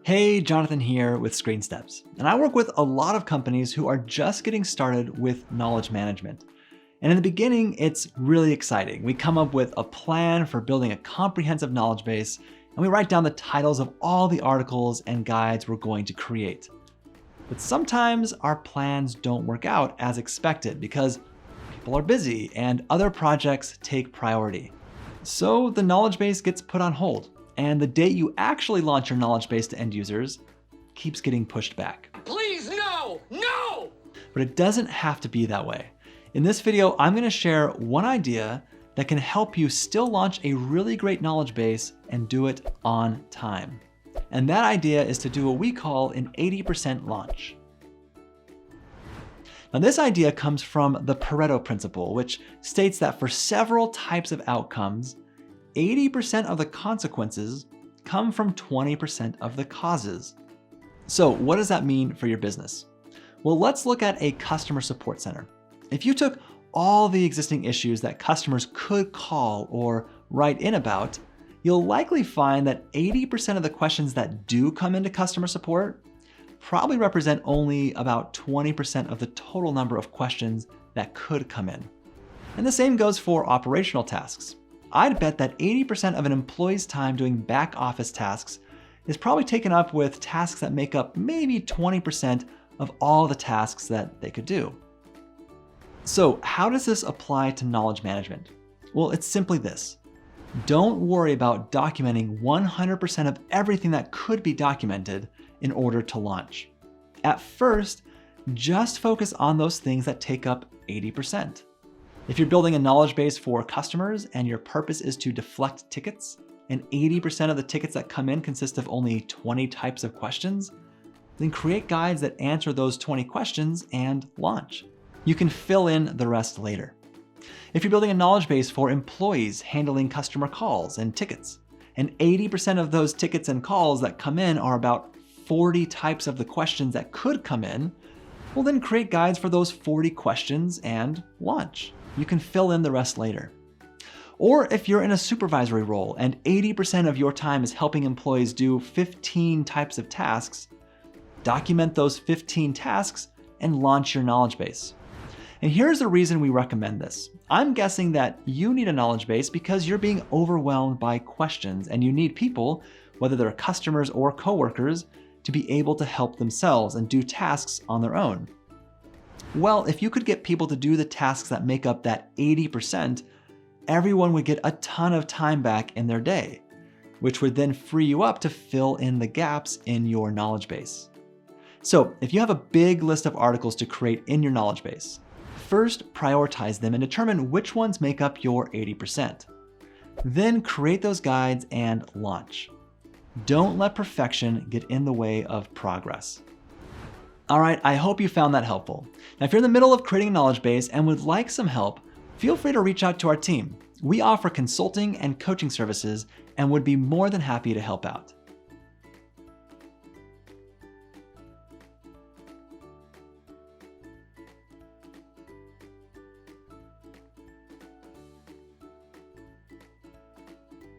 Hey, Jonathan here with ScreenSteps, and I work with a lot of companies who are just getting started with knowledge management. And in the beginning, it's really exciting. We come up with a plan for building a comprehensive knowledge base, and we write down the titles of all the articles and guides we're going to create. But sometimes our plans don't work out as expected because people are busy and other projects take priority. So the knowledge base gets put on hold, and the date you actually launch your knowledge base to end users keeps getting pushed back. Please, no! No! But it doesn't have to be that way. In this video, I'm gonna share one idea that can help you still launch a really great knowledge base and do it on time. And that idea is to do what we call an 80% launch. Now this idea comes from the Pareto principle, which states that for several types of outcomes, 80% of the consequences come from 20% of the causes. So what does that mean for your business? Well, let's look at a customer support center. If you took all the existing issues that customers could call or write in about, you'll likely find that 80% of the questions that do come into customer support probably represent only about 20% of the total number of questions that could come in. And the same goes for operational tasks. I'd bet that 80% of an employee's time doing back office tasks is probably taken up with tasks that make up maybe 20% of all the tasks that they could do. So how does this apply to knowledge management? Well, it's simply this. Don't worry about documenting 100% of everything that could be documented in order to launch. At first, just focus on those things that take up 80%. If you're building a knowledge base for customers and your purpose is to deflect tickets, and 80% of the tickets that come in consist of only 20 types of questions, then create guides that answer those 20 questions and launch. You can fill in the rest later. If you're building a knowledge base for employees handling customer calls and tickets, and 80% of those tickets and calls that come in are about 40 types of the questions that could come in, well then create guides for those 40 questions and launch. You can fill in the rest later. Or if you're in a supervisory role and 80% of your time is helping employees do 15 types of tasks, document those 15 tasks and launch your knowledge base. And here's the reason we recommend this. I'm guessing that you need a knowledge base because you're being overwhelmed by questions and you need people, whether they're customers or coworkers, to be able to help themselves and do tasks on their own. Well, if you could get people to do the tasks that make up that 80%, everyone would get a ton of time back in their day, which would then free you up to fill in the gaps in your knowledge base. So if you have a big list of articles to create in your knowledge base, first prioritize them and determine which ones make up your 80%. Then create those guides and launch. Don't let perfection get in the way of progress. All right, I hope you found that helpful. Now, if you're in the middle of creating a knowledge base and would like some help, feel free to reach out to our team. We offer consulting and coaching services and would be more than happy to help out.